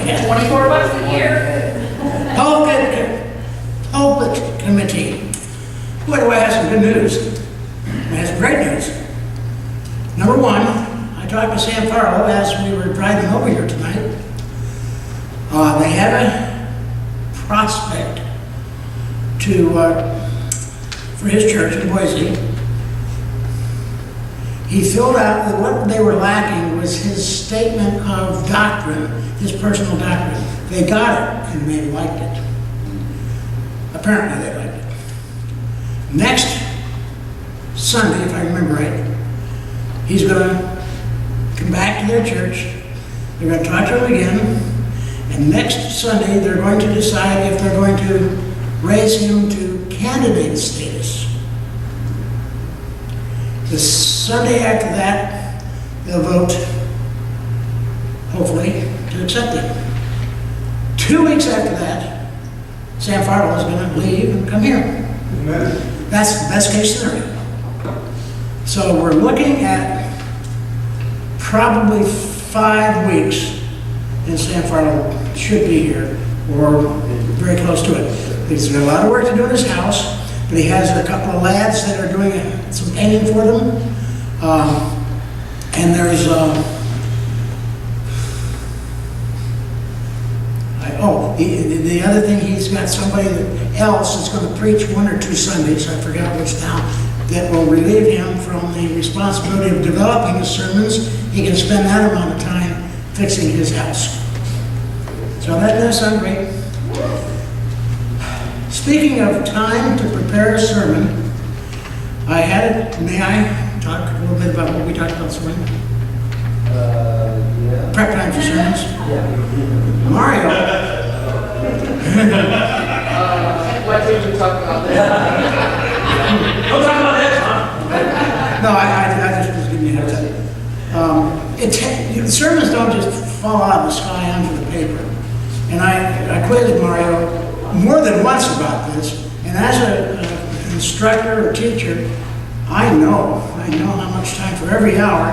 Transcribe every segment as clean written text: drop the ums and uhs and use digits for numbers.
Yeah. $24 a year. Pulpit Committee. Boy, do I have some good news. I have some great news. Number one, I talked to Sam Farlow as we were driving over here tonight. They have a prospect for his church in Boise. He filled out that what they were lacking was his statement of doctrine, his personal doctrine. They got it and they liked it. Apparently they liked it. Next Sunday, if I remember right, he's going to come back to their church. They're going to talk to him again. And next Sunday, they're going to decide if they're going to raise him to candidate status. The Sunday after that, they'll vote, hopefully, to accept him. 2 weeks after that, Sam Farlow is going to leave and come here. Amen. That's the best case scenario. So we're looking at probably 5 weeks, and Sam Farlow should be here, or very close to it. He's got a lot of work to do in his house, but he has a couple of lads that are doing some painting for them. And there's, the other thing, he's got somebody else that's going to preach 1 or 2 Sundays, I forgot which now, that will relieve him from the responsibility of developing his sermons. He can spend that amount of time fixing his house. So that does sound great. Speaking of time to prepare a sermon, may I talk a little bit about what we talked about this morning? Yeah. Prep time for sermons. Yeah. Mario. Why did you talk about that? Don't talk about that, Tom. No, I just was giving you a heads up. Sermons don't just fall out of the sky onto the paper. And I quizzed Mario more than once about this. And as an instructor or teacher, I know how much time for every hour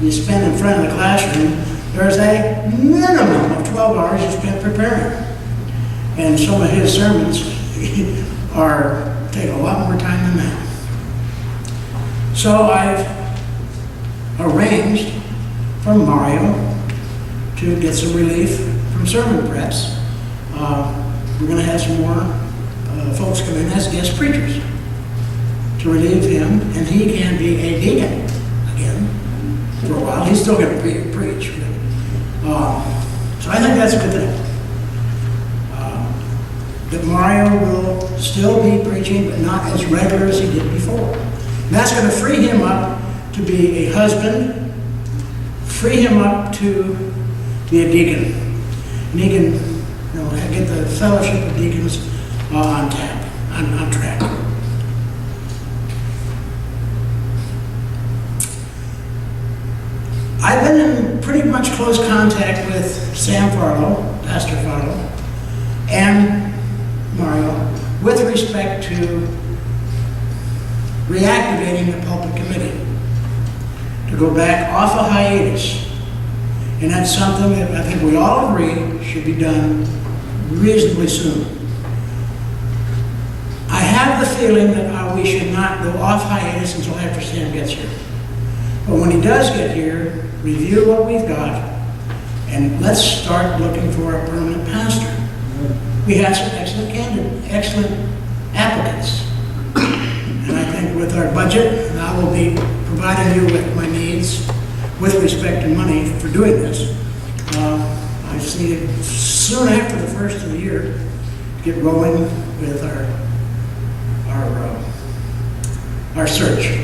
you spend in front of the classroom, there's a minimum of 12 hours you spend preparing. And some of his sermons take a lot more time than that. So I've arranged for Mario to get some relief from sermon preps. We're going to have some more folks come in as guest preachers to relieve him, and he can be a deacon again for a while. He's still going to preach. So I think that's a good thing. That Mario will still be preaching, but not as regular as he did before. And that's going to free him up to be a husband, free him up to be a deacon. And he can get the fellowship of deacons on track. I've been in pretty much close contact with Sam Farlow, Pastor Farlow, and Mario with respect to reactivating the Pulpit Committee to go back off a hiatus. And that's something that I think we all agree should be done reasonably soon. I have the feeling that we should not go off hiatus until after Sam gets here. But when he does get here, review what we've got, and let's start looking for a permanent pastor. We have some excellent applicants. And I think with our budget, and I will be providing you with my needs with respect to money for doing this. I see it soon after the first of the year, get rolling with our search.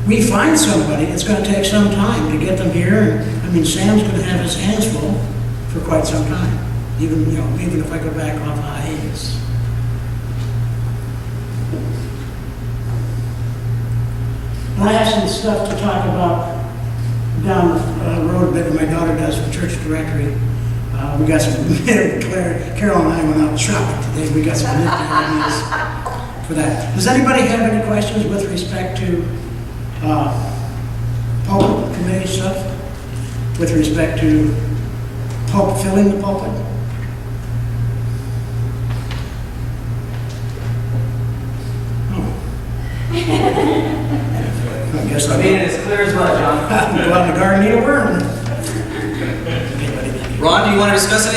We find somebody, it's going to take some time to get them here. I mean, Sam's going to have his hands full for quite some time, even if I go back off hiatus. And I have some stuff to talk about down the road a bit that my daughter does for church directory. We got some, Carol and I went out shopping today. We got some nifty ideas for that. Does anybody have any questions with respect to Pulpit Committee stuff? With respect to filling the pulpit? Oh. I guess I I'll made it as clear as mud, John. go out in the garden and eat a worm. Ron, do you want to discuss anything?